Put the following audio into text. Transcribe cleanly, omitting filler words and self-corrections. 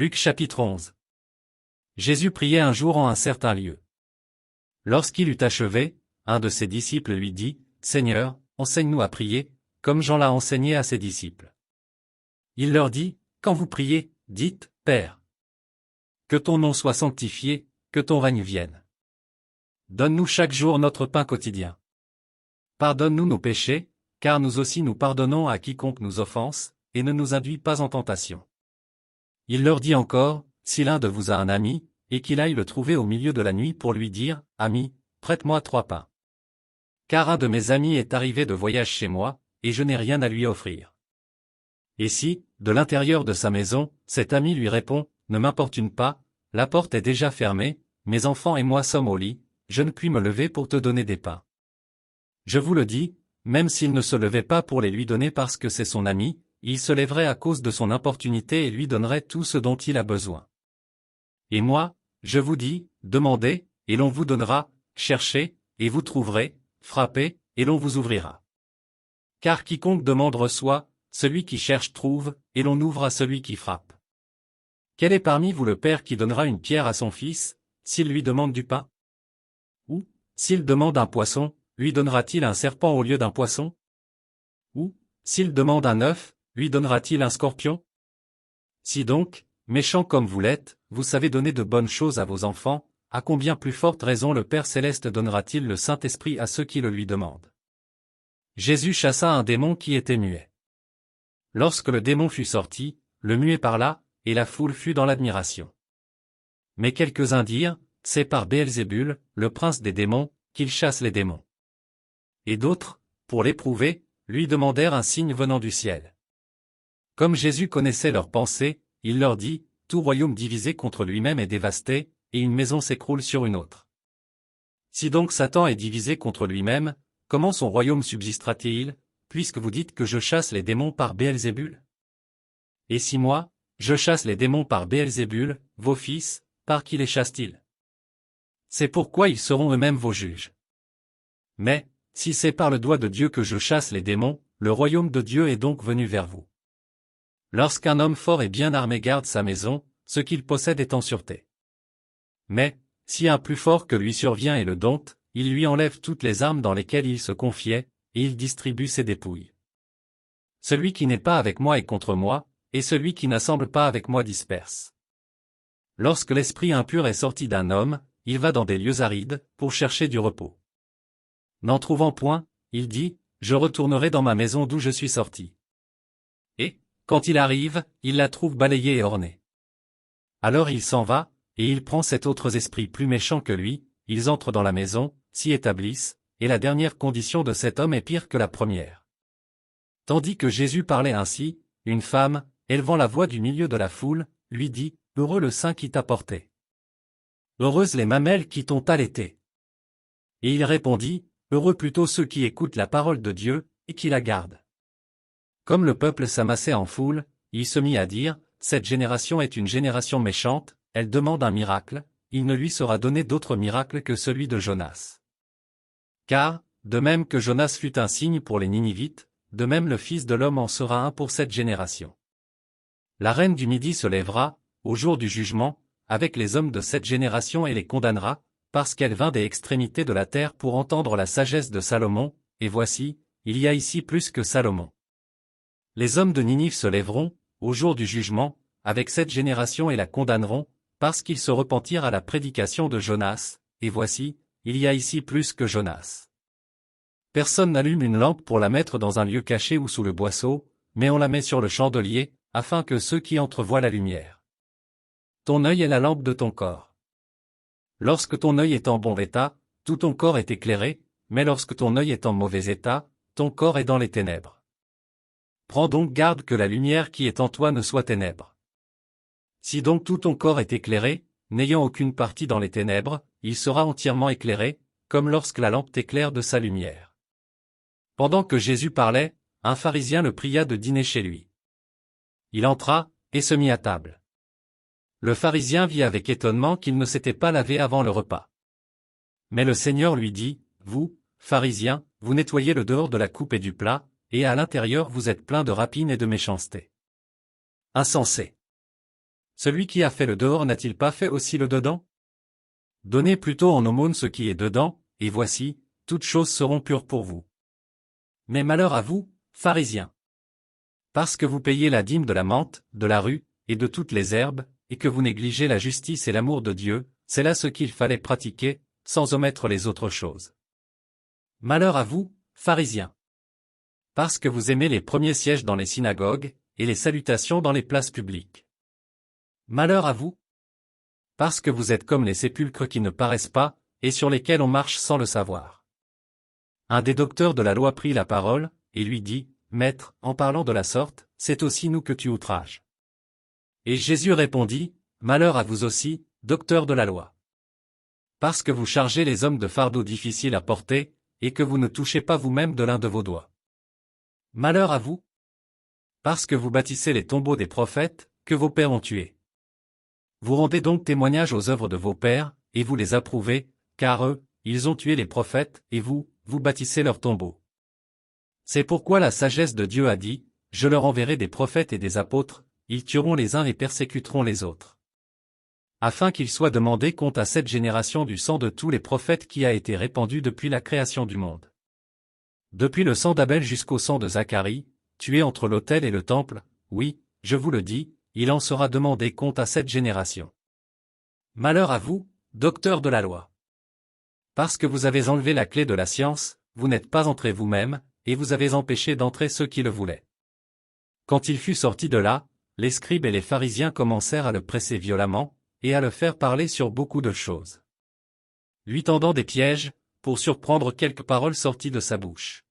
Luc chapitre 11. Jésus priait un jour en un certain lieu. Lorsqu'il eut achevé, un de ses disciples lui dit, « Seigneur, enseigne-nous à prier, comme Jean l'a enseigné à ses disciples. » Il leur dit, « Quand vous priez, dites, Père. Que ton nom soit sanctifié, que ton règne vienne. Donne-nous chaque jour notre pain quotidien. Pardonne-nous nos péchés, car nous aussi nous pardonnons à quiconque nous offense, et ne nous induis pas en tentation. » Il leur dit encore, « Si l'un de vous a un ami, et qu'il aille le trouver au milieu de la nuit pour lui dire, « Ami, prête-moi 3 pains. Car un de mes amis est arrivé de voyage chez moi, et je n'ai rien à lui offrir. » Et si, de l'intérieur de sa maison, cet ami lui répond, « Ne m'importune pas, la porte est déjà fermée, mes enfants et moi sommes au lit, je ne puis me lever pour te donner des pains. » Je vous le dis, même s'il ne se levait pas pour les lui donner parce que c'est son ami, il se lèverait à cause de son importunité et lui donnerait tout ce dont il a besoin. Et moi, je vous dis, demandez, et l'on vous donnera, cherchez, et vous trouverez, frappez, et l'on vous ouvrira. Car quiconque demande reçoit, celui qui cherche trouve, et l'on ouvre à celui qui frappe. Quel est parmi vous le père qui donnera une pierre à son fils, s'il lui demande du pain? Ou, s'il demande un poisson, lui donnera-t-il un serpent au lieu d'un poisson? Ou, s'il demande un œuf, lui donnera-t-il un scorpion? Si donc, méchants comme vous l'êtes, vous savez donner de bonnes choses à vos enfants, à combien plus forte raison le Père Céleste donnera-t-il le Saint-Esprit à ceux qui le lui demandent? Jésus chassa un démon qui était muet. Lorsque le démon fut sorti, le muet parla, et la foule fut dans l'admiration. Mais quelques-uns dirent, c'est par Béelzébul, le prince des démons, qu'il chasse les démons. Et d'autres, pour l'éprouver, lui demandèrent un signe venant du ciel. Comme Jésus connaissait leurs pensées, il leur dit, tout royaume divisé contre lui-même est dévasté, et une maison s'écroule sur une autre. Si donc Satan est divisé contre lui-même, comment son royaume subsistera-t-il, puisque vous dites que je chasse les démons par Béelzébul? Et si moi, je chasse les démons par Béelzébul, vos fils, par qui les chassent-ils? C'est pourquoi ils seront eux-mêmes vos juges. Mais, si c'est par le doigt de Dieu que je chasse les démons, le royaume de Dieu est donc venu vers vous. Lorsqu'un homme fort et bien armé garde sa maison, ce qu'il possède est en sûreté. Mais, si un plus fort que lui survient et le dompte, il lui enlève toutes les armes dans lesquelles il se confiait, et il distribue ses dépouilles. Celui qui n'est pas avec moi est contre moi, et celui qui n'assemble pas avec moi disperse. Lorsque l'esprit impur est sorti d'un homme, il va dans des lieux arides, pour chercher du repos. N'en trouvant point, il dit, je retournerai dans ma maison d'où je suis sorti. Et, quand il arrive, il la trouve balayée et ornée. Alors il s'en va, et il prend 7 autres esprits plus méchants que lui, ils entrent dans la maison, s'y établissent, et la dernière condition de cet homme est pire que la première. Tandis que Jésus parlait ainsi, une femme, élevant la voix du milieu de la foule, lui dit, heureux le sein qui t'a porté. Heureuses les mamelles qui t'ont allaité. Et il répondit, heureux plutôt ceux qui écoutent la parole de Dieu, et qui la gardent. Comme le peuple s'amassait en foule, il se mit à dire, cette génération est une génération méchante, elle demande un miracle, il ne lui sera donné d'autre miracle que celui de Jonas. Car, de même que Jonas fut un signe pour les Ninivites, de même le Fils de l'homme en sera un pour cette génération. La reine du Midi se lèvera, au jour du jugement, avec les hommes de cette génération et les condamnera, parce qu'elle vint des extrémités de la terre pour entendre la sagesse de Salomon, et voici, il y a ici plus que Salomon. Les hommes de Ninive se lèveront, au jour du jugement, avec cette génération et la condamneront, parce qu'ils se repentirent à la prédication de Jonas, et voici, il y a ici plus que Jonas. Personne n'allume une lampe pour la mettre dans un lieu caché ou sous le boisseau, mais on la met sur le chandelier, afin que ceux qui entrent voient la lumière. Ton œil est la lampe de ton corps. Lorsque ton œil est en bon état, tout ton corps est éclairé, mais lorsque ton œil est en mauvais état, ton corps est dans les ténèbres. Prends donc garde que la lumière qui est en toi ne soit ténèbres. Si donc tout ton corps est éclairé, n'ayant aucune partie dans les ténèbres, il sera entièrement éclairé, comme lorsque la lampe t'éclaire de sa lumière. Pendant que Jésus parlait, un pharisien le pria de dîner chez lui. Il entra, et se mit à table. Le pharisien vit avec étonnement qu'il ne s'était pas lavé avant le repas. Mais le Seigneur lui dit, vous, pharisiens, vous nettoyez le dehors de la coupe et du plat, et à l'intérieur vous êtes pleins de rapine et de méchanceté. Insensés. Celui qui a fait le dehors n'a-t-il pas fait aussi le dedans? Donnez plutôt en aumône ce qui est dedans, et voici, toutes choses seront pures pour vous. Mais malheur à vous, pharisiens! Parce que vous payez la dîme de la menthe, de la rue, et de toutes les herbes, et que vous négligez la justice et l'amour de Dieu, c'est là ce qu'il fallait pratiquer, sans omettre les autres choses. Malheur à vous, pharisiens! Parce que vous aimez les premiers sièges dans les synagogues, et les salutations dans les places publiques. Malheur à vous! Parce que vous êtes comme les sépulcres qui ne paraissent pas, et sur lesquels on marche sans le savoir. Un des docteurs de la loi prit la parole, et lui dit, « Maître, en parlant de la sorte, c'est aussi nous que tu outrages. » Et Jésus répondit, « Malheur à vous aussi, docteurs de la loi. Parce que vous chargez les hommes de fardeaux difficiles à porter, et que vous ne touchez pas vous-même de l'un de vos doigts. Malheur à vous! Parce que vous bâtissez les tombeaux des prophètes, que vos pères ont tués. Vous rendez donc témoignage aux œuvres de vos pères, et vous les approuvez, car eux, ils ont tué les prophètes, et vous, vous bâtissez leurs tombeaux. C'est pourquoi la sagesse de Dieu a dit, « Je leur enverrai des prophètes et des apôtres, ils tueront les uns et persécuteront les autres. » Afin qu'il soit demandé compte à cette génération du sang de tous les prophètes qui a été répandu depuis la création du monde. Depuis le sang d'Abel jusqu'au sang de Zacharie, tué entre l'autel et le temple, oui, je vous le dis, il en sera demandé compte à cette génération. Malheur à vous, docteurs de la loi! Parce que vous avez enlevé la clé de la science, vous n'êtes pas entrés vous-même, et vous avez empêché d'entrer ceux qui le voulaient. Quand il fut sorti de là, les scribes et les pharisiens commencèrent à le presser violemment, et à le faire parler sur beaucoup de choses. Lui tendant des pièges, pour surprendre quelques paroles sorties de sa bouche.